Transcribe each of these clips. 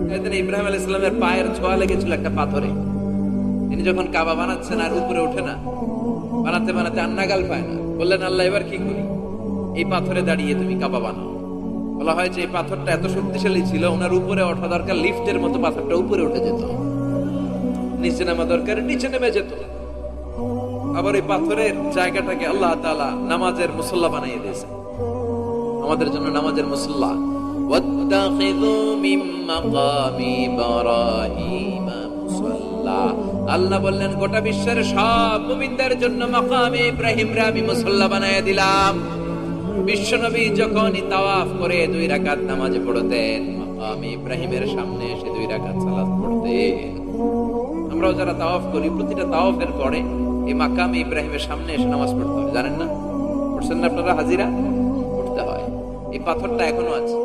সাইয়েদনা ইব্রাহিম আলাইহিস সালামের পায়ের ছোঁয়া লেগেছিল একটা পাথরে। তিনি যখন কাবা বানাচ্ছেন আর উপরে ওঠে না, বানাতে বানাতে আন্নাগাল পায় না, বললেন আল্লাহ এবার কি করি? এই পাথরে দাঁড়িয়ে তুমি কাবা বানাও। বলা হয় যে এই পাথরটা এত শক্তিশালী ছিল, ওনার উপরে ওঠা দরকার, লিফটের মতো পাথরটা উপরে উঠে যেত, নিচে নামা দরকার নিচে নেমে যেত। আবার এই পাথরের জায়গাটাকে আল্লাহ তাআলা নামাজের মুসল্লা বানিয়ে দিয়েছে, আমাদের জন্য নামাজের মুসল্লা। ওয়াত্তাখিযু মিন মাকামি ইব্রাহিম মুসাল্লা। আল্লাহ বললেন গোটা বিশ্বের সব মুমিনদের জন্য মাকামে ইব্রাহিমরে আমি মুসল্লা বানিয়ে দিলাম। বিশ্বনবী যখনই তাওয়াফ করে 2 রাকাত নামাজ পড়তেন, মাকামে ইব্রাহিমের সামনে এসে 2 রাকাত সালাত পড়তেন। আমরাও যারা তাওয়াফ করি, প্রতিটা তাওয়াফের পরে এই মাকামে ইব্রাহিমের সামনে এসে নামাজ পড়তে হয়, জানেন না? পড়ছেন না আপনারা? হাজিরা পড়তে হয়। এই পাথরটা এখনো আছে।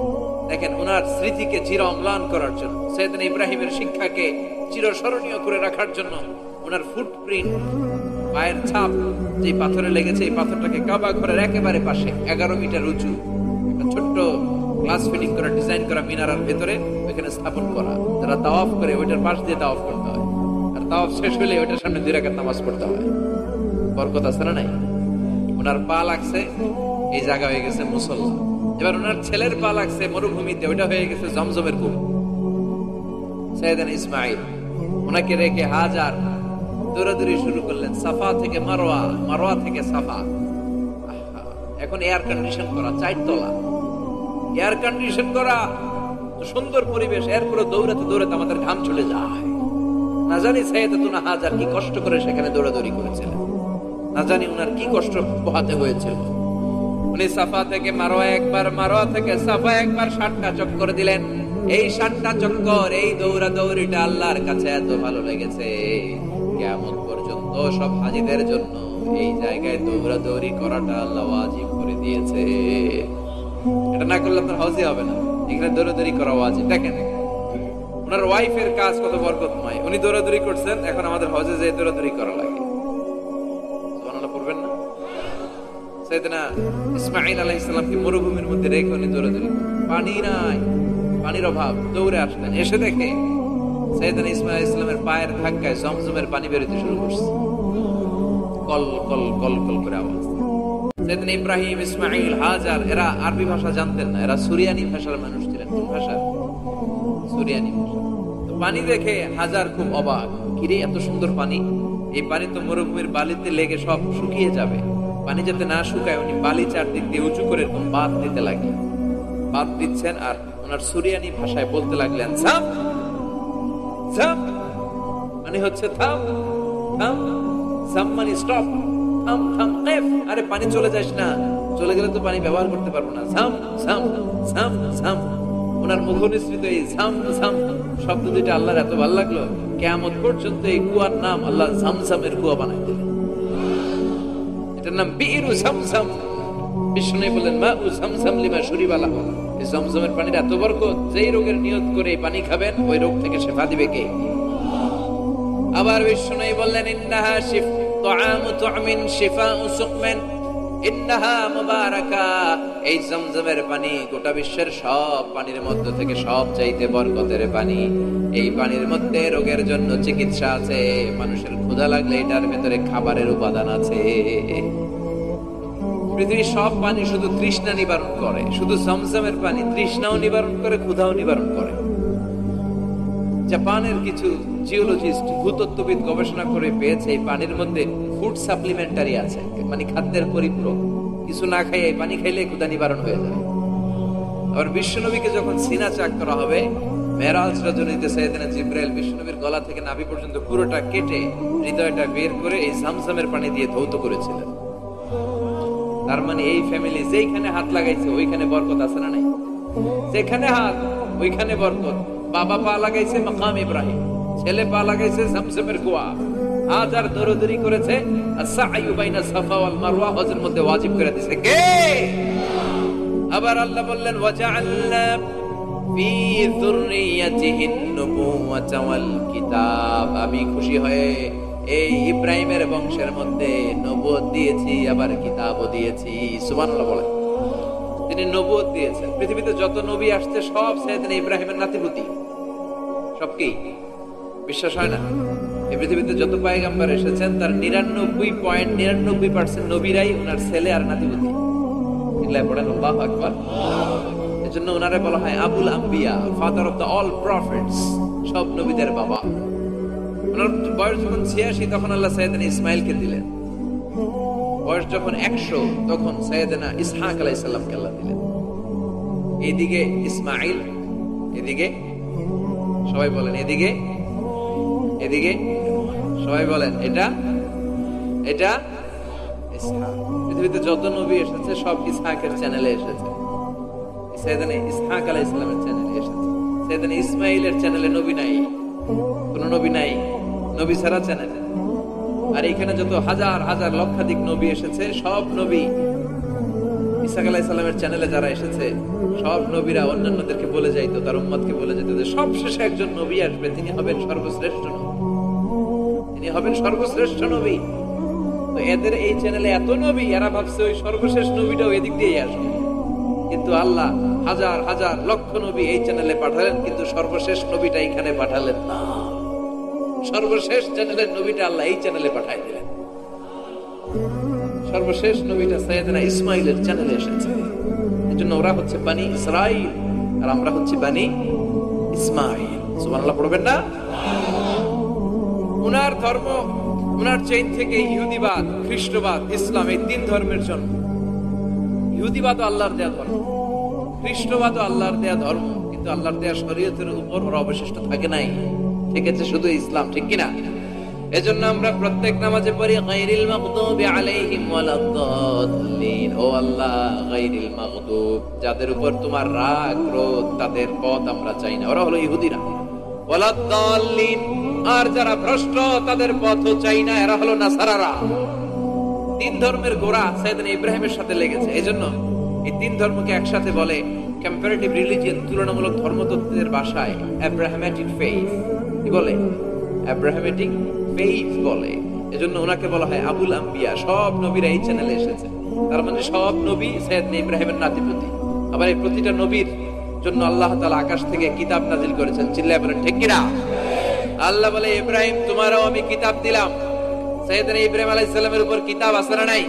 দেখেন, ওনার স্মৃতিকে চির অম্লান করার জন্য, সাইয়েদনা ইব্রাহিমের শিক্ষাকে চিরস্মরণীয় করে রাখার জন্য ওনার ফুটপ্রিন্ট, পায়ের ছাপ যে পাথরে লেগেছে, এই পাথরটাকে কাবা ঘরের একেবারে পাশে 11 মিটার উঁচু একটা ছোট্ট গ্লাস ফিটিং করা, ডিজাইন করা মিনারার ভেতরে ওইখানে স্থাপন করা। যারা তাওয়াফ করে ওইটার পাশ দিয়ে তাওয়াফ করতে হয়, আর তাওয়াফ শেষ হলে ওইটার সামনে 2 রাকাত নামাজ পড়তে হয়। বরকত আছে না নাই? ওনার পা লাগছে, এই জায়গা হয়ে গেছে মুসল্লা। এবার ওনার ছেলের পা লাগছে মরুভূমিতে, ওইটা হয়ে গেছে জমজমের কূপ। সাইয়েদনা ইসমাঈল ওনাকে রেখে হাজার দৌড়াদৌড়ি শুরু করলেন, সাফা থেকে মারওয়া, মারওয়া থেকে সাফা। এখন এয়ার কন্ডিশন করা, 4 তলা এয়ার কন্ডিশন করা, সুন্দর পরিবেশ, এরপরে দৌড়াতে দৌড়াতে আমাদের ঘাম চলে যায়। না জানি সাইয়েদাতুনা হাজার কি কষ্ট করে সেখানে দৌড়াদৌড়ি করেছিলেন, না জানি উনার কি কষ্ট পোহাতে হয়েছিল। উনি সাফা থেকে মারওয়া একবার, মারওয়া থেকে সাফা একবার 60টা চক্কর দিলেন। এই 60টা চক্কর, এই দৌড়াদৌড়িটা আল্লাহর কাছে এত ভালো লেগেছে, কিয়ামত পর্যন্ত সব হাজীদের জন্য এই জায়গায় দৌড়াদৌড়ি করাটা আল্লাহ ওয়াজিব করে দিয়েছে। এটা না করলে আপনার হজই হবে না, এখানে দৌড়াদৌড়ি করা ওয়াজিব। দেখেন ওনার ওয়াইফের কাজ কত বরকতময়, উনি দৌড়াদৌড়ি করছেন, এখন আমাদের হজে যে দৌড়াদৌড়ি করা লাগে। সুবহানাল্লাহ পড়বেন না? সাইয়েদনা ইসমাঈল আলাইহিস সালামকে মরুভূমির মধ্যে রেখে উনি দৌড়াদৌড়ি, পানি নাই, পানির অভাব, দৌড়ে আসলেন। এসে দেখে সাইয়েদনা ইসমাঈল আলাইহিস সালামের পায়ের ধাক্কায় জমজমের পানি বেরোতে শুরু করছে, কল কল কল কল করে আওয়াজ। সাইয়েদনা ইব্রাহিম, ইসমাঈল, হাজার এরা আরবি ভাষা জানতেন না, এরা সুরিয়ানি ভাষার মানুষ ছিলেন। কোন ভাষা? সুরিয়ানি ভাষা। তো পানি দেখে হাজার খুব অবাক, কিরে এত সুন্দর পানি, এই পানি তো মরুভূমির বালিতে লেগে সব শুকিয়ে যাবে। পানি যাতে না শুকায় উনি বালি চারদিক দিয়ে উঁচু করে এরকম বাঁধ দিতে লাগলেন, বাঁধ দিচ্ছেন আর ওনার সুরিয়ানি ভাষায় বলতে লাগলেন ঝাম ঝাম, মানে হচ্ছে থাম থাম, ঝাম মানে স্টপ, থাম থাম কেফ, আরে পানি চলে যাস না, চলে গেলে তো পানি ব্যবহার করতে পারবো না, ঝাম ঝাম ঝাম ঝাম। ওনার মুখনিসৃত এই ঝাম ঝাম শব্দ দুইটা আল্লাহর এত ভালো লাগলো, কিয়ামত পর্যন্ত এই কুয়ার নাম আল্লাহ ঝামঝামের কুয়া বানাই দিলেন। এটার নাম বিইরু ঝামঝাম। বিষ্ণু বলেন মা উ ঝামঝাম লিমা শুরিবা লাহু, এই জমজমের পানির এত বরকত, যেই রোগের নিয়ত করে এই পানি খাবেন ওই রোগ থেকে শিফা দিবে কে? আবার বিষ্ণু বললেন ইন্নাহা শিফ তুআমু তুমিন শিফাউ সুকমিন ইন্নাহা মুবারাকা, এই জমজমের পানি গোটা বিশ্বের সব পানির মধ্য থেকে সব চাইতে বরকতের পানি। এই পানির মধ্যে রোগের জন্য চিকিৎসা আছে, মানুষের ক্ষুধা লাগলে এটার ভেতরে খাবারের উপাদান আছে। পৃথিবীর সব পানি শুধু তৃষ্ণা নিবারণ করে, শুধু জমজমের পানি তৃষ্ণাও নিবারণ করে, ক্ষুধাও নিবারণ করে। জাপানের কিছু জিওলজিস্ট, ভূতত্ত্ববিদ গবেষণা করে পেয়েছে এই পানির মধ্যে ফুড সাপ্লিমেন্টারি আছে, মানে খাদ্যের পরিপূরক। কিছু না খাই এই পানি খাইলে ক্ষুধা নিবারণ হয়ে যায়। আবার বিশ্বনবীকে যখন সিনা চাক করা হবে, মেরাজ রজনীতে সাইয়েদনা জিবরাইল বিশ্বনবীর গলা থেকে নাভি পর্যন্ত পুরোটা কেটে হৃদয়টা বের করে এই ঝমঝমের পানি দিয়ে ধৌত করেছিলেন। তার মানে এই ফ্যামিলি যেইখানে হাত লাগাইছে ওইখানে বরকত আছে না নাই? যেখানে হাত ওইখানে বরকত। বাবা পা লাগাইছে মাকাম ইব্রাহিম, ছেলে পা লাগাইছে জমজমের কুয়া, হাজার দৌড়াদৌড়ি করেছে, আস-সা'য়ু বাইনা সাফা ওয়াল মারওয়া হজের মধ্যে ওয়াজিব করে দিয়েছে কে? আবার আল্লাহ বললেন ওয়াজআলনা ফি যুররিয়াতিহিন নুবুওয়াতা ওয়াল কিতাব, আমি খুশি হয়ে এই ইব্রাহিমের বংশের মধ্যে নবুয়ত দিয়েছি, আবার কিতাবও দিয়েছি। সুবহানাল্লাহ বলেন। তিনি নবুয়ত দিয়েছেন। পৃথিবীতে যত নবী আসছে সব সাইয়েদনা ইব্রাহিমের নাতিপুতি, সব কি বিশ্বাস হয় না? এই পৃথিবীতে যত পয়গম্বর এসেছেন তার 99.99% নবীরাই ওনার ছেলে আর নাতিপুতি। এগুলাই পড়েন আল্লাহু আকবার। এজন্য ওনারে বলা হয় আবুল আম্বিয়া, father of the all prophets, সব নবীদের বাবা। ওনার বয়স যখন 86 তখন আল্লাহ সাইয়েদনা ইসমাইলকে দিলেন। বয়স যখন 100 তখন সাইয়েদনা ইসহাক আলাইহিস সালামকে আল্লাহ দিলেন। এইদিকে ইসমাইল, এদিকে সবাই বলেন এদিকে, এদিকে সবাই বলেন এটা এটা ইসহাক। পৃথিবীতে যত নবী এসেছে সব ইসহাকের চ্যানেলে এসেছে। সাইয়েদনা ইসহাক আলাইহিস সালামের চ্যানেলে এসেছে। সাইয়েদনা ইসমাইলের চ্যানেলে নবী নাই, কোন নবী নাই, নবী ছাড়া চ্যানেল। আর এখানে যত হাজার হাজার লক্ষাধিক নবী এসেছে সব নবী ইসহাক আলাইহিস সালামের চ্যানেলে যারা এসেছে সব নবীরা অন্যান্যদেরকে বলে যাইতো, তার উম্মতকে বলে যেত যে সবশেষে একজন নবী আসবে, তিনি হবেন সর্বশ্রেষ্ঠ নবী, তিনি হবেন সর্বশ্রেষ্ঠ নবী। তো এদের এই চ্যানেলে এত নবী, এরা ভাবছে ওই সর্বশেষ নবীটাও এদিক দিয়ে আসবে। কিন্তু আল্লাহ হাজার হাজার লক্ষ নবী এই চ্যানেলে পাঠালেন, কিন্তু সর্বশেষ নবীটা এখানে পাঠালেন না। সর্বশেষ চ্যানেলের নবীটা আল্লাহ এই চ্যানেলে পাঠাই দিলেন। সর্বশেষ নবীটা সাইয়েদনা ইসমাইলের চ্যানেলে এসেছে। এজন্য ওরা হচ্ছে বানি ইসরাইল আর আমরা হচ্ছে বানি ইসমাইল। সুবহানাল্লাহ পড়বেন না? উনার ধর্ম, উনার চেইন থেকে ইহুদিবাদ, খ্রিস্টবাদ, ইসলাম, এই তিন ধর্মের জন্ম। ইহুদিবাদ আল্লাহর দেয়া ধর্ম, খ্রিস্টবাদ আল্লাহর দেয়া ধর্ম, কিন্তু আল্লাহর দেয়া শরীয়তের উপর ওরা অবশিষ্ট থাকে নাই, থেকেছে শুধু ইসলাম, ঠিক কিনা? এজন্য আমরা প্রত্যেক নামাজে পড়ি গায়রিল মাগদুবি আলাইহিম ওয়ালাদ-দাল্লিন। ও আল্লাহ, গায়রিল মাগদুব, যাদের উপর তোমার রাগ ক্রোধ, তাদের পথ আমরা চাই না, ওরা হলো ইহুদিরা। ওয়ালাদ-দাল্লিন, আর যারা ভ্রষ্ট তাদের পথও চাই না, এরা হলো নাসারারা। তিন ধর্মের গোড়া সাইয়েদনা ইব্রাহিমের সাথে লেগেছে। এজন্য এই তিন ধর্মকে একসাথে বলে কম্পারেটিভ রিলিজিয়ন, তুলনামূলক ধর্মতত্ত্বের ভাষায় আব্রাহামেটিক ফেইথ। কি বলে? আব্রাহামেটিক ফেইথ বলে। এজন্য ওনাকে বলা হয় আবুল আম্বিয়া। সব নবীরা এই চ্যানেলে এসেছে, তার মানে সব নবী সাইয়েদনা ইব্রাহিমের নাতিপুতি। আবার এই প্রতিটা নবীর জন্য আল্লাহ তাআলা আকাশ থেকে কিতাব নাজিল করেছেন। চিল্লায়ে বলেন ঠিক কিনা? আল্লাহ বলে ইব্রাহিম তোমারও আমি কিতাব দিলাম। সাইয়েদনা ইব্রাহিম আলাইহিস সালামের উপর কিতাব আছে না নাই?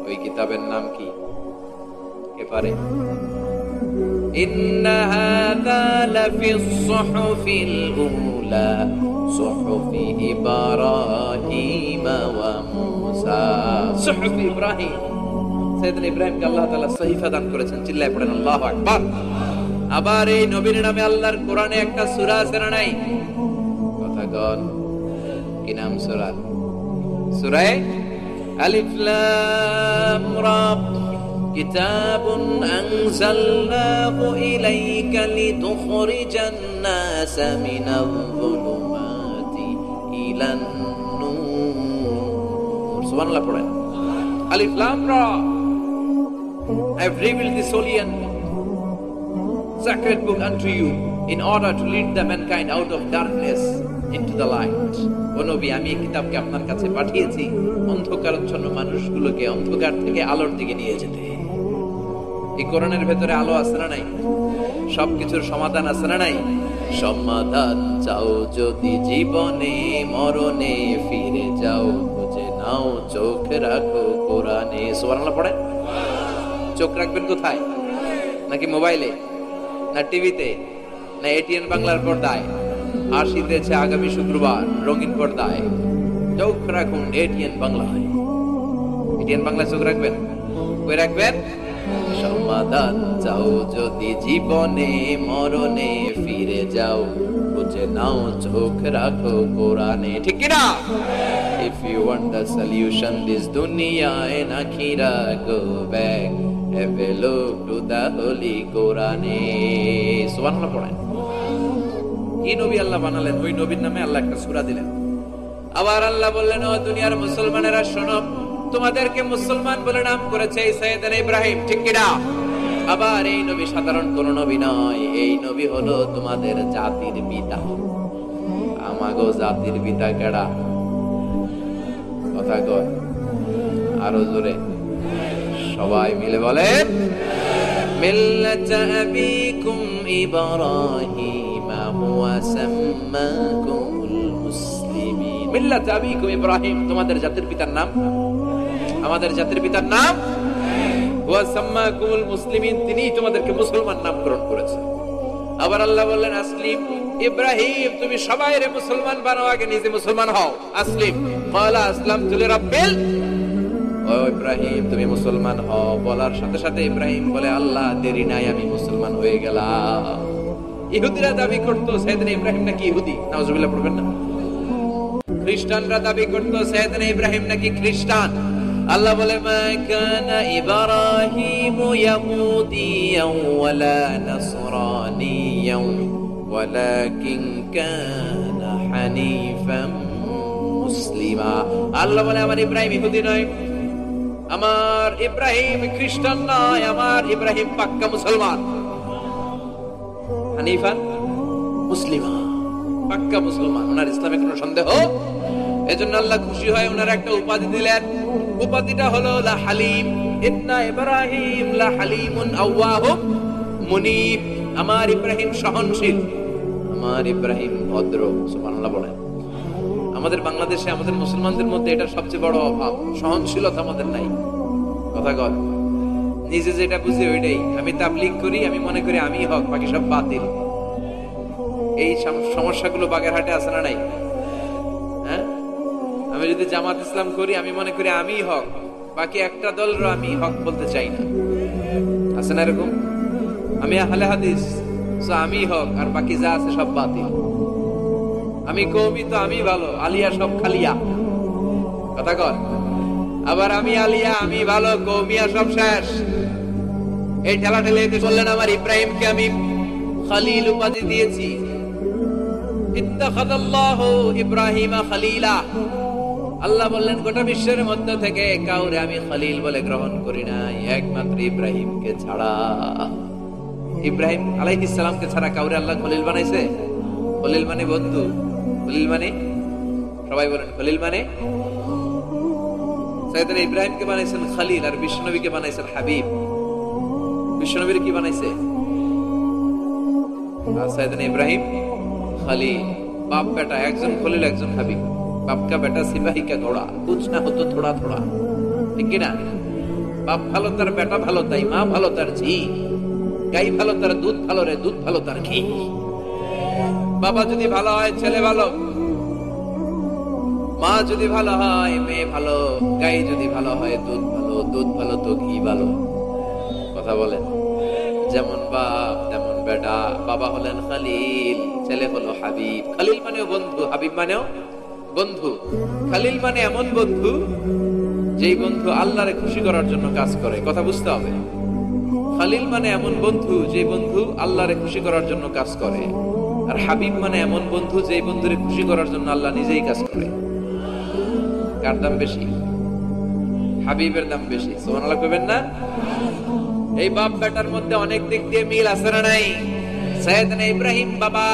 ওই কিতাবের নাম কি? কে পারে? ইন্না হাযা লাফিস সুহুফিল উলা সুহুফি ইব্রাহিম ওয়া মূসা। সুহুফি ইব্রাহিম, সাইয়েদনা ইব্রাহিমকে আল্লাহ তাআলা সহিফা দান করেছেন। চিল্লায়ে পড়েন আল্লাহু আকবার। আবার এই নবীর নামে আল্লাহর কোরআনে একটা সূরা আছে না নাই? কথা কন, কি নাম সূরা? সূরা আলিফ লাম রা। কিতাবুন আনজালনাহু ইলাইকা লিতুখরিজান নাসা মিনায-যুলুমাতি ইলান নূর। সুবহানাল্লাহ পড়েন। আলিফ লাম রা, I have revealed this holy and sacred book unto you in order to lead the mankind out of darkness into the light. ও নবী, আমি এই কিতাবকে আপনার কাছে পাঠিয়েছি অন্ধকারাচ্ছন্ন মানুষগুলোকে অন্ধকার থেকে আলোর দিকে নিয়ে যেতে। এই কোরআনের ভেতরে আলো আছে না নাই? সবকিছুর সমাধান আছে না নাই? সমাধান চাও যদি জীবনে মরণে, ফিরে যাও খুঁজে নাও চোখ রাখো কোরআনে। সুবহানাল্লাহ পড়েন। চোখ রাখবেন কোথায়? নাকি মোবাইলে, না টিভিতে, না এটিএন বাংলার পর্দায়? আসিতেছে আগামী শুক্রবার রঙিন পর্দায়। চোখ রাখুন এটিএন বাংলায়। এটিএন বাংলায় চোখ রাখবেন। কই রাখবেন? সমাধান চাও যদি জীবনে মরণে, ফিরে যাও খুঁজে নাও চোখ রাখো কোরআনে। ঠিক কি না? If you want the solution this dunya and akhirah, go back, have a look to the holy Quran. সুবহানাল্লাহ পড়েন। এই নবী আল্লাহ বানালেন, ওই নবীর নামে আল্লাহ একটা সূরা দিলেন। আবার আল্লাহ বললেন, ও দুনিয়ার মুসলমানেরা শোনো, তোমাদেরকে মুসলমান বলে নাম করেছে সাইয়েদনা ইব্রাহিম। ঠিক কি না? আবার এই নবী সাধারণ কোন নবী নয়, এই নবী হলো তোমাদের জাতির পিতা। আমাগো জাতির পিতা কেডা? কথা কয় আরো জোরে, সবাই মিলে বলেন, মিল্লাতা আবিকুম ইব্রাহিমা হুয়া সাম্মাকুমুল মুসলিমিন। মিল্লাত আবিকুম ইব্রাহিম, তোমাদের জাতির পিতার নাম, আমাদের জাতির পিতার নাম হুয়া সাম্মাকুমুল মুসলিমিন, তিনিই তোমাদেরকে মুসলমান নামকরণ করেছেন। আবার আল্লাহ বললেন আসলিম ইব্রাহিম, তুমি সবাইরে মুসলমান বানাও, আগে নিজে মুসলমান হও। আসলিম ক্বালা আসলামতু লিরাব্বিল, ও ইব্রাহিম তুমি মুসলমান হও বলার সাথে সাথে ইব্রাহিম বলে আল্লাহ দেরি নাই, আমি মুসলমান হয়ে গেলাম। ইহুদিরা দাবি করতো সাইয়েদনা ইব্রাহিম নাকি ইহুদি, নাউজুবিল্লাহ পড়বেন না। খ্রিস্টানরা দাবি করতো সাইয়েদনা ইব্রাহিম নাকি খ্রিস্টান। আল্লাহ বলে মা কানা ইব্রাহিমু ইয়াহুদিয়ান ওয়ালা নাসরানিয়ান ওয়ালাকিন কানা হানিফাম মুসলিমা। আল্লাহ বলে আমার ইব্রাহিম ইহুদি নয়, আমার ইব্রাহিম খ্রিস্টান নয়, আমার ইব্রাহিম পাক্কা মুসলমান। হানিফান মুসলিমা, পাক্কা মুসলমান, ওনার ইসলামে কোনো সন্দেহ। এজন্য আল্লাহ খুশি হয় ওনার একটা উপাধি দিলেন, উপাধিটা হলো লা হালিম। ইন্না ইব্রাহিম লা হালিমুন আওয়াহুম মুনিব, আমার ইব্রাহিম সহনশীল, আমার ইব্রাহিম ভদ্র। সুবহানাল্লাহ বলেন। আমাদের বাংলাদেশে আমাদের মুসলমানদের মধ্যে এটা সবচেয়ে বড় অভাব, সহনশীলতা আমাদের নাই। কথা কর, নিজে যেটা বুঝি ওইটাই। আমি তাবলীগ করি, আমি মনে করি আমি হক, বাকি সব বাতিল। এই সমস্যাগুলো বাগেরহাটে আছে না নাই? হ্যাঁ, আমি যদি জামাত ইসলাম করি, আমি মনে করি আমি হক, বাকি একটা দলেরও আমি হক বলতে চাই না। আছে না এরকম? আমি আহলে হাদিস, তো আমি হক, আর বাকি যা আছে সব বাতিল। আমি কওমি, তো আমি ভালো, আলিয়া সব খালিয়া। কথা কর। আবার আমি আলিয়া, আমি ভালো, কওমিয়া সব শেষ। এই ঠেলাঠেলি বললেন আমার ইব্রাহিমকে আমি খলিল উপাধি দিয়েছি। ইত্তাখাযাল্লাহু ইব্রাহিমা খলিলা, আল্লাহ বললেন গোটা বিশ্বের মধ্য থেকে কাউরে আমি খলিল বলে গ্রহণ করি নাই, একমাত্র ইব্রাহিমকে ছাড়া। ইব্রাহিম আলাইহিস সালামকে ছাড়া কাউরে আল্লাহ খলিল বানাইছে? খলিল মানে বন্ধু, খলিল মানে, সবাই বলেন খলিল মানে। সাইয়েদনা ইব্রাহিমকে বানাইছেন খলিল, আর বিশ্বনবীকে বানাইছেন হাবিব। বিশ্বনবীর কি বানাইছে? সাইয়েদনা ইব্রাহিম খলিল, বাপ বেটা, একজন খলিল একজন হাবিব। বাপ কা বেটা সিপাহী কা ঘোড়া, কুছ না হতো থোড়া থোড়া, ঠিক কি না? বাপ ভালো তার বেটা ভালো, তাই মা ভালো তার ঝি, গাই ভালো তার দুধ ভালো রে, দুধ ভালো তার ঘি। বাবা যদি ভালো হয় ছেলে ভালো, মা যদি ভালো হয় মেয়ে ভালো, গাই যদি ভালো হয় দুধ ভালো, দুধ ভালো তো ঘি ভালো। কথা বলেন। যেমন বাপ তেমন বেটা। বাবা হলেন খলিল, ছেলে হলো হাবিব। খলিল মানেও বন্ধু, হাবিব মানেও বন্ধু। খলিল মানে এমন বন্ধু যেই বন্ধু আল্লাহরে খুশি করার জন্য কাজ করে। কথা বুঝতে হবে। খলিল মানে এমন বন্ধু যে বন্ধু আল্লাহরে খুশি করার জন্য কাজ করে, আর হাবিব মানে এমন বন্ধু যে বন্ধুরে খুশি করার জন্য আল্লাহ নিজেই কাজ করে। কার দাম বেশি? হাবিবের দাম বেশি। সুবহানাল্লাহ কইবেন না? এই বাপ বেটার মধ্যে অনেক দিক দিয়ে মিল আছে না নাই? সাইয়েদনা ইব্রাহিম বাবা,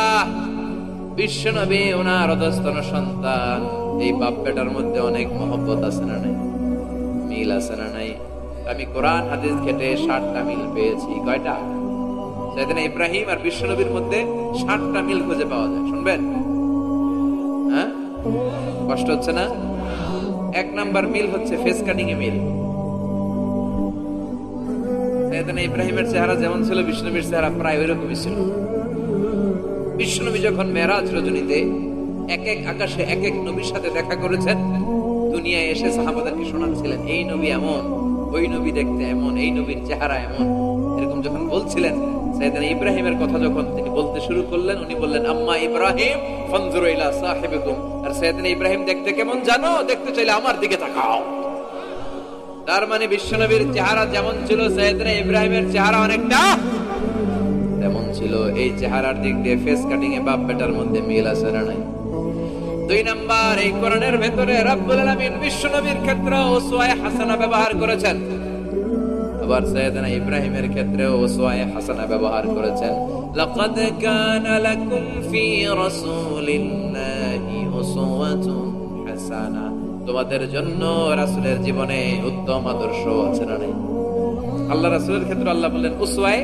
বিশ্বনবী ওনার অধস্তন সন্তান, এই বাপ বেটার মধ্যে অনেক মহব্বত আছে না নাই? মিল আছে না নাই? আমি কোরআন হাদিস ঘেটে 60টা মিল পেয়েছি। কয়টা? সাইয়েদনা ইব্রাহিম আর বিশ্বনবীর মধ্যে 60টা মিল খুঁজে পাওয়া যায়। শুনবেন? হ্যাঁ, কষ্ট হচ্ছে না? 1 নাম্বার মিল হচ্ছে ফেস কাটিং এ মিল। সাইয়েদনা ইব্রাহিমের চেহারা যেমন ছিল, বিশ্বনবীর চেহারা প্রায় ওইরকমই ছিল। বিশ্বনবী যখন মেরাজ রজনীতে এক এক আকাশে এক এক নবীর সাথে দেখা করেছেন, দুনিয়ায় এসে সাহাবাদেরকে শোনাচ্ছিলেন এই নবী এমন, ওই নবী দেখতে এমন, এই নবীর চেহারা এমন, এরকম যখন বলছিলেন, সাইয়েদনা ইব্রাহিমের কথা যখন তিনি বলতে শুরু করলেন, উনি বললেন আম্মা ইব্রাহিম ফানজুরু ইলা সাহিবিকুম। আর সাইয়েদনা ইব্রাহিম দেখতে কেমন জানো? দেখতে চাইলে আমার দিকে তাকাও। তার মানে বিশ্বনবীর চেহারা যেমন ছিল, সাইয়েদনা ইব্রাহিমের চেহারা অনেকটা তেমন ছিল। এই চেহারার দিক দিয়ে ফেস কাটিং এ বাপ বেটার মধ্যে মিল আছে না নাই? 2 নাম্বার, এই কোরআনের ভেতরে রব্বুল আলামিন বিশ্বনবীর ক্ষেত্রে উসওয়ায়ে হাসানা ব্যবহার করেছেন, আবার সাইয়েদনা ইব্রাহিমের ক্ষেত্রেও উসওয়ায়ে হাসানা ব্যবহার করেছেন। লাকাদ কানা লাকুম ফি রাসূলিল্লাহি উসওয়াতুন হাসানা, তোমাদের জন্য রাসূলের জীবনে উত্তম আদর্শ আছে না নাই? আল্লাহ রাসূলের ক্ষেত্রে আল্লাহ বললেন উসওয়ায়ে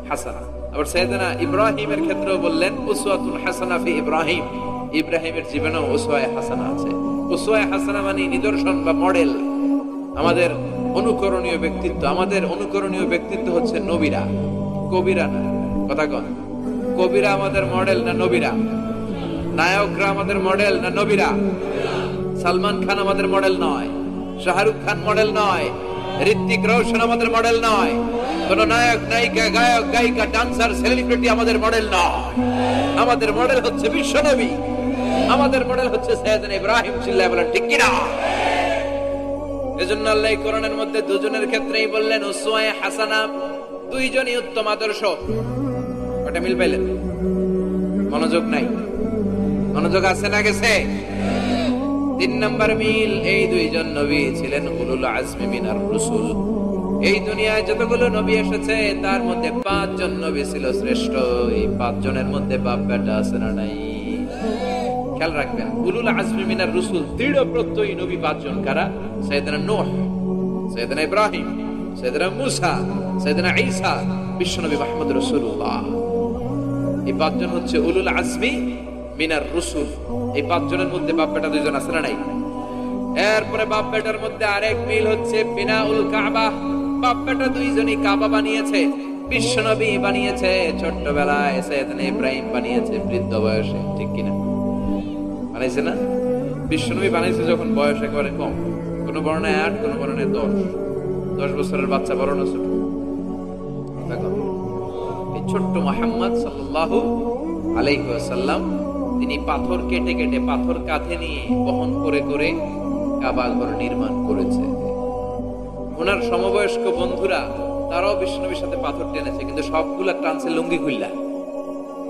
হাসানা। আবার সাইয়েদনা ইব্রাহিমের ক্ষেত্রেও বললেন উসওয়াতুন হাসানা ফি ইব্রাহিম, ইব্রাহিমের জীবনেও উসওয়ায়ে হাসানা আছে। উসওয়ায়ে হাসানা মানে নিদর্শন বা মডেল, আমাদের অনুকরণীয় ব্যক্তিত্ব। আমাদের অনুকরণীয় ব্যক্তিত্ব হচ্ছে নবীরা, কবিরা না। কথা কন, কবিরা আমাদের মডেল না নবীরা? নায়করা আমাদের মডেল না নবীরা? সালমান খান আমাদের মডেল নয়, শাহরুখ খান মডেল নয়, ঋত্বিক রোশন আমাদের মডেল নয়, কোন নায়ক নায়িকা গায়ক গায়িকা ডান্সার সেলিব্রিটি আমাদের মডেল নয়। আমাদের মডেল হচ্ছে বিশ্বনবী, আমাদের মডেল হচ্ছে সাইয়েদনা ইব্রাহিম। চিল্লায় বলেন ঠিক কিনা? এজন্য আল্লাহ কোরআনের মধ্যে দুজনের ক্ষেত্রেই বললেন উসওয়ায়ে হাসানা, দুইজনই উত্তম আদর্শ। ওটা মিল পাইলেন? মনোযোগ নাই? মনোযোগ আছে না গেছে? 3 নাম্বার মিল, এই দুইজন নবী ছিলেন উলুল আজমি মিনার রাসূল। এই দুনিয়ায় যতগুলো নবী এসেছে তার মধ্যে 5 জন নবী ছিল শ্রেষ্ঠ। এই 5 জনের মধ্যে বাপ বেটা আছে না নাই? খেয়াল রাখবেন, উলুল আজমি মিনার রাসূল দৃঢ় প্রত্যয়ী নবী 5 জন। কারা? সাইয়েদনা নূহ, সাইয়েদনা ইব্রাহিম, সাইয়েদনা মূসা, সাইয়েদনা ঈসা, বিশ্বনবী মুহাম্মদ রাসূলুল্লাহ। এই 5 জন হচ্ছে উলুল আজমি মিনার রাসূল। এই 5 জনের মধ্যে বাপ বেটা 2 জন আছে না নাই? এরপরে বাপ বেটার মধ্যে আরেক মিল হচ্ছে বিনাউল কাবা। বাপ বেটা 2 জনই কাবা বানিয়েছে। বিশ্বনবী বানিয়েছে ছোট্টবেলায়, সাইয়েদনা ইব্রাহিম বানিয়েছে বৃদ্ধ বয়সে। ঠিক কিনা? বানাইছে না? বিশ্বনবী বানাইছে যখন বয়স একেবারে কম। কোন বর্ণায় 8, কোন বর্ণায় 10 বছরের বাচ্চা, বড় না ছোট? এই ছোট্ট মুহাম্মদ সাল্লাল্লাহু আলাইহি ওয়াসাল্লাম তিনি পাথর কেটে কেটে, পাথর কাঁধে নিয়ে বহন করে করে কাবা ঘর নির্মাণ করেছে। ওনার সমবয়স্ক বন্ধুরা তারাও বিশ্বনবীর সাথে পাথর টেনেছে, কিন্তু সবগুলা টানছে লুঙ্গি খুললা।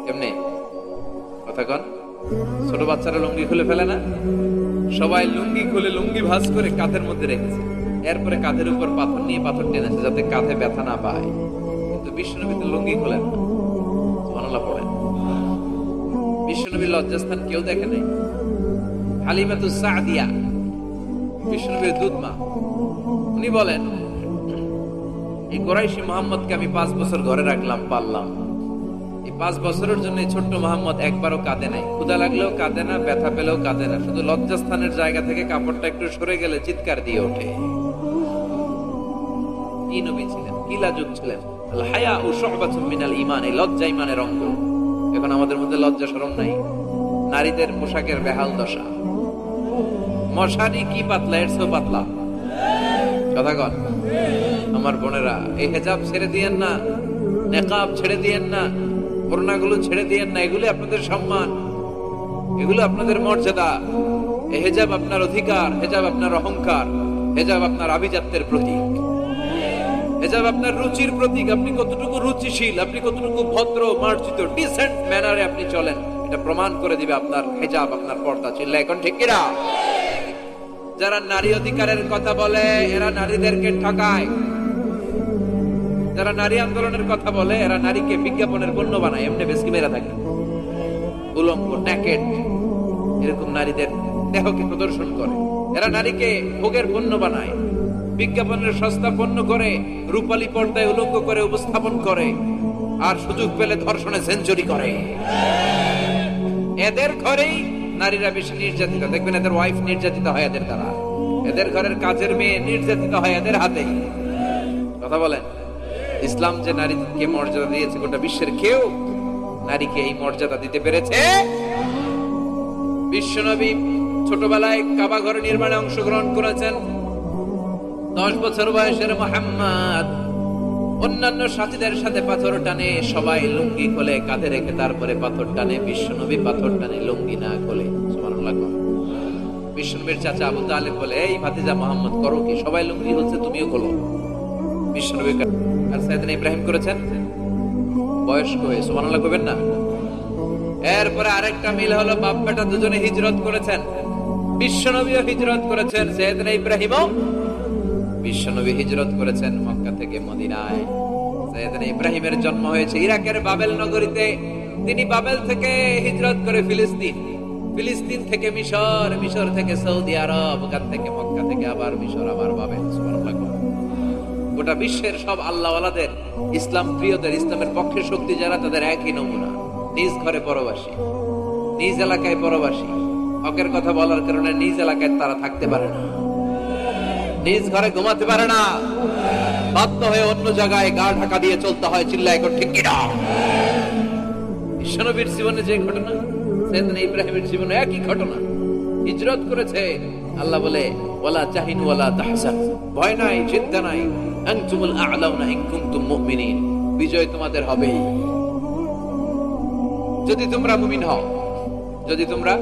কেমনে? কথা কন। ছোট বাচ্চারা লুঙ্গি খুলে ফেলে না? সবাই লুঙ্গি খুলে লুঙ্গি ভাঁজ করে কাঁধের মধ্যে রেখেছে। এরপরে কাঁধের উপর পাথর নিয়ে পাথর টেনেছে যাতে কাঁধে ব্যথা না পায়। কিন্তু বিশ্বনবী তো লুঙ্গি খোলেন না। সুবহানাল্লাহ পড়েন। বিশ্বনবীর লজ্জাস্থান কেউ দেখে নাই। হালিমাতুস সাদিয়া, বিশ্বনবীর দুধমা, উনি বলেন এই কুরাইশি মুহাম্মদকে আমি 5 বছর ঘরে রাখলাম, পাললাম। এই 5 বছরের জন্য ছোট্ট মুহাম্মদ একবারও কাঁদে নাই। ক্ষুধা লাগলেও কাঁদে না, ব্যথা পেলেও কাঁদে না। শুধু লজ্জাস্থানের জায়গা থেকে কাপড়টা একটু সরে গেলে চিৎকার দিয়ে ওঠে। কি নবী ছিলেন, কি লাজুক ছিলেন। আল হায়াউ শু'বাতুম মিনাল ঈমান, এই লজ্জা ঈমানের অঙ্গ। এখন আমাদের মধ্যে লজ্জা শরম নাই। নারীদের পোশাকের বেহাল দশা। মশারি কি পাতলা, এর চেয়েও পাতলা। কথা কন আমার বোনেরা, এই হিজাব ছেড়ে দিয়েন না, নেকাব ছেড়ে দিয়েন না, ওড়নাগুলো ছেড়ে দিয়েন না। এগুলো আপনাদের সম্মান, এগুলো আপনাদের মর্যাদা। এই হিজাব আপনার অধিকার, হিজাব আপনার অহংকার, হিজাব আপনার আভিজাত্যের প্রতীক, হিজাব আপনার রুচির প্রতীক। আপনি কতটুকু রুচিশীল, আপনি কতটুকু ভদ্র, মার্জিত, ডিসেন্ট ম্যানারে আপনি চলেন, এটা প্রমাণ করে দিবে আপনার হিজাব, আপনার পর্দা। চিল্লা এখন ঠিক কিনা? যারা নারী অধিকারের কথা বলে এরা নারীদেরকে ঠকায়। যারা নারী আন্দোলনের কথা বলে এরা নারীকে বিজ্ঞাপনের পণ্য বানায়। এমনি বেশি মেরা থাকে, উলঙ্গ, নেকেড, এরকম নারীদের দেহকে প্রদর্শন করে। এরা নারীকে ভোগের পণ্য বানায়, বিজ্ঞাপনের সস্তা পণ্য করে, রূপালী পর্দায় উলঙ্গ করে উপস্থাপন করে, আর সুযোগ পেলে ধর্ষণে সেঞ্চুরি করে। এদের ঘরেই নারীরা বেশি নির্যাতিত। দেখবেন এদের ওয়াইফ নির্যাতিত হয় এদের দ্বারা, এদের ঘরের কাজের মেয়ে নির্যাতিত হয় এদের হাতে। কথা বলেন, ইসলাম যে নারীকে মর্যাদা দিয়েছে, গোটা বিশ্বের কেউ নারীকে এই মর্যাদা দিতে পেরেছে? বিশ্বনবী ছোটবেলায় কাবা ঘর নির্মাণে অংশগ্রহণ করেছেন। 10 বছর বয়সের মুহাম্মদ অন্যান্য সাথীদের সাথে পাথর টানে, সবাই লুঙ্গি খোলে কাঁধে রেখে, তারপরে পাথর টানে। বিশ্বনবী পাথর টানে লুঙ্গি না খোলে। সুবহানাল্লাহ। বিশ্বনবীর চাচা আবু তালেব বলে, এই ভাতিজা মুহাম্মদ করো কি? সবাই লুঙ্গি হচ্ছে, তুমিও খোলো। বিশ্বনবী আর সাইয়েদনা ইব্রাহিম করেছেন বয়স্ক হয়ে। সুবহানাল্লাহ কইবেন না? এরপরে আরেকটা মিল হলো, বাপ বেটা দুজনে হিজরত করেছেন। বিশ্বনবীও হিজরত করেছেন, সাইয়েদনা ইব্রাহিমও। বিশ্বনবী হিজরত করেছেন মক্কা থেকে মদিনায়। সাইয়েদনা ইব্রাহিমের জন্ম হয়েছে ইরাকের বাবেল নগরীতে। তিনি বাবেল থেকে হিজরত করে ফিলিস্তিন, ফিলিস্তিন থেকে মিশর, মিশর থেকে সৌদি আরব, ওখান থেকে মক্কা থেকে আবার মিশর, আবার বাবেল। সুবহানাল্লাহ। গোটা বিশ্বের সব আল্লাহওয়ালাদের, ইসলাম প্রিয়দের, ইসলামের পক্ষে শক্তি যারা, তাদের একই নমুনা। নিজ ঘরে পরবাসী, নিজ এলাকায় পরবাসী। হকের কথা বলার কারণে নিজ এলাকায় তারা থাকতে পারে না, নিজ ঘরে ঘুমাতে পারে না, বাধ্য হয়ে অন্য জায়গায় গা ঢাকা দিয়ে চলতে হয়। চিল্লায় এখন ঠিক কিনা? বিশ্বনবীর জীবনে যে ঘটনা, সাইয়েদনা ইব্রাহিমের জীবনে একই ঘটনা। হিজরত করেছে, আল্লাহ বলে ওয়ালা তাহিনু ওয়ালা তাহজানু, ভয় নাই, চিন্তা নাই, আনতুমুল আ'লাউনা ইন কুনতুম মুমিনিন, বিজয় তোমাদের হবেই যদি তোমরা মুমিন হও। যদি তোমরা,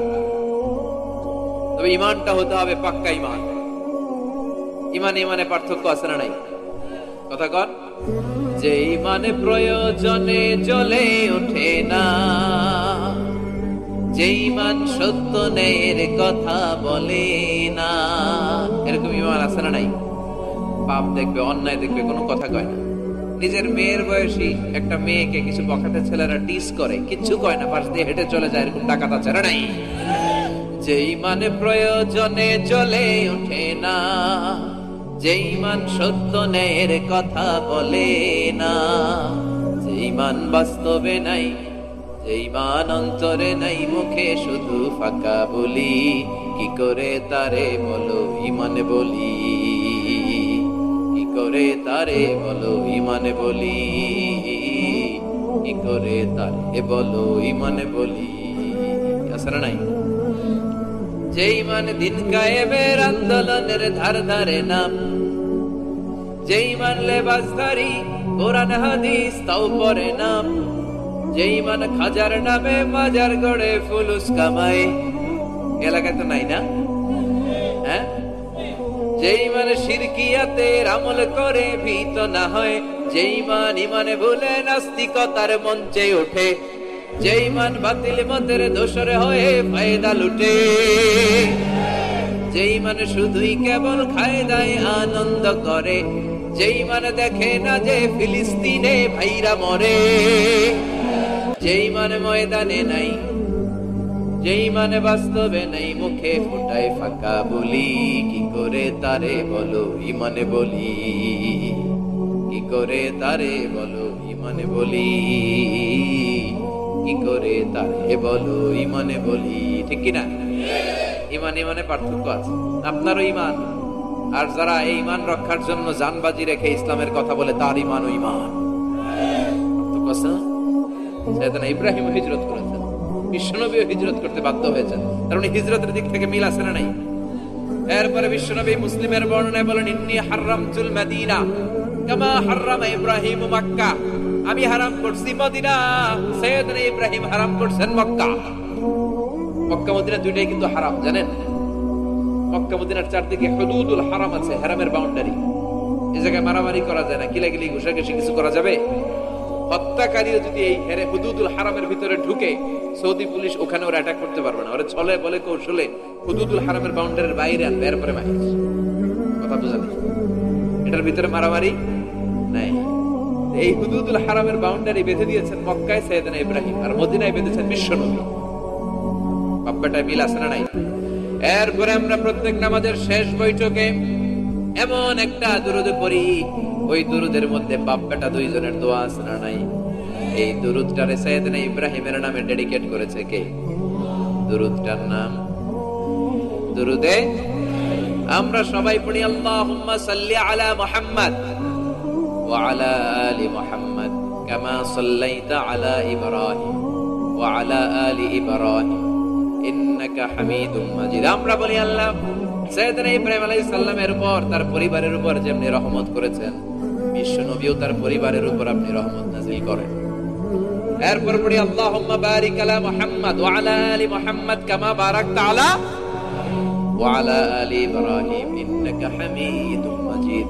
তবে ঈমানটা হতে হবে পাক্কা ঈমান। ঈমানে পার্থক্য আছে না নাই? কথা কর। যে ঈমানে প্রয়োজনে জ্বলে ওঠে না, যে ঈমান সত্য ন্যায়ের কথা বলে না, এরকম ঈমান আছে না নাই? পাপ দেখবে, অন্যায় দেখবে, কোনো কথা কয় না। নিজের মেয়ের বয়সী একটা মেয়েকে কিছু বখাটে ছেলেরা টিস করে, কিচ্ছু কয় না, পাশ দিয়ে হেঁটে চলে যায়, এরকম ডাকাত আছে না নাই? যে ঈমানে প্রয়োজনে জ্বলে ওঠে না, যে ঈমান সত্য ন্যায়ের কথা বলে না, যে ঈমান বাস্তবে নাই, যে ঈমান অন্তরে নাই, মুখে শুধু ফাঁকা বলি, কি করে তারে বলো ঈমানে বলি, কি করে তারে বলো ঈমানে বলি, কি করে তারে বলো ঈমানে বলি। আছে না নাই? যে ঈমান দিন কায়েমের আন্দোলনের ধার ধারে নাম, যে ঈমান লেবাসধারী কোরআন হাদিস তাও পড়ে নাম, যে ঈমান খাজার নামে মাজার গড়ে ফুলুস কামায়, এলাকায় তো নাই না? হ্যাঁ, যে ঈমান শিরকিয়াতের আমল করে ভীত না হয়, যে ঈমান ঈমানে ভুলে নাস্তিকতার মঞ্চে ওঠে, যে ঈমান বাতিল মতের দোষরে হয়ে ফায়দা লুটে, যে ঈমান শুধুই কেবল খায় দায় আনন্দ করে, যে ঈমান দেখে না যে ফিলিস্তিনে ভাইরা মরে, যে ঈমান ময়দানে নাই, যে ঈমান বাস্তবে নাই, মুখে ফুটায় ফাঁকা বলি, কি করে তারে বলো ঈমানে বলি, কি করে তারে বলো ঈমানে বলি, কি করে তারে বলো ঈমানে বলি। ঠিক কিনা? ঈমানে পার্থক্য আছে। আপনারও ঈমান, আর যারা এই ঈমান রক্ষার জন্য জানবাজি রেখে ইসলামের কথা বলে, তার ঈমান ও ঈমান পার্থক্য আছে না? সাইয়েদনা ইব্রাহিম হিজরত করেছেন, বিশ্বনবীও হিজরত করতে বাধ্য হয়েছেন, কারণ হিজরতের দিক থেকে মিল আছে না নাই? এরপরে বিশ্বনবী মুসলিমের বর্ণনায় বলেন, ইন্নী হারামতুল মদিনা কামা হারামা ইব্রাহিম মক্কা, আমি হারাম করছি মদিনা, সাইয়েদনা ইব্রাহিম হারাম করছেন মক্কা। মক্কা মদিনা দুইটাই কিন্তু হারাম, জানেন? মক্কা মদিনার চারদিকে হুদুদুল হারাম আছে, হারামের বাউন্ডারি। এই জায়গায় মারামারি করা যায় না, কিলাকিলি ঘুষাঘুষি কিছু করা যাবে? হত্যাকারীও যদি এই হুদুদুল হারামের ভিতরে ঢুকে, সৌদি পুলিশ ওখানে ওরা অ্যাটাক করতে পারবে না। ওরা ছলে বলে কৌশলে হুদুদুল হারামের বাউন্ডারির বাইরে আনবে, এরপরে মাইর। কথা বোঝা যায়? এটার ভিতরে মারামারি নাই। এই হুদুদুল হারামের বাউন্ডারি বেঁধে দিয়েছেন মক্কায় সাইয়েদনা ইব্রাহিম, আর মদিনায় বেঁধেছেন বিশ্বনবী। বাপ্পাটা মিল আছে না নাই? এরপরে আমরা প্রত্যেক নামাজের শেষ বৈঠকে এমন একটা দুরুদ পড়ি, ওই দুরুদের মধ্যে বাপ বেটা দুইজনের দোয়া আছে না নাই? এই দুরুদটারে সাইয়েদনা ইব্রাহিমের নামে ডেডিকেট করেছে কে? দুরুদটার নাম দুরুদে আমরা সবাই পড়ি, আল্লাহুম্মা সাল্লি আলা মুহাম্মাদ ওয়া আলা আলি মুহাম্মাদ কামা সাল্লাইতা আলা ইব্রাহিম ওয়া আলা আলি ইব্রাহিম ইন্নাকা হামিদুম মাজিদ। আমরা বলি, আল্লাহ সাইয়েদনা ইব্রাহিম আলাইহিস সালামের উপর, তার পরিবারের উপর যেমনি রহমত করেছেন, বিশ্ব নবীও তার পরিবারের উপর আপনি রহমত নাযিল করেন। এরপর পড়ি, আল্লাহুম্মা বারিক আলা মুহাম্মাদ ওয়া আলা আলি মুহাম্মাদ কামা বারাকতা আলা ওয়া আলা আলি ইব্রাহিম ইন্নাকা হামিদুম মাজিদ।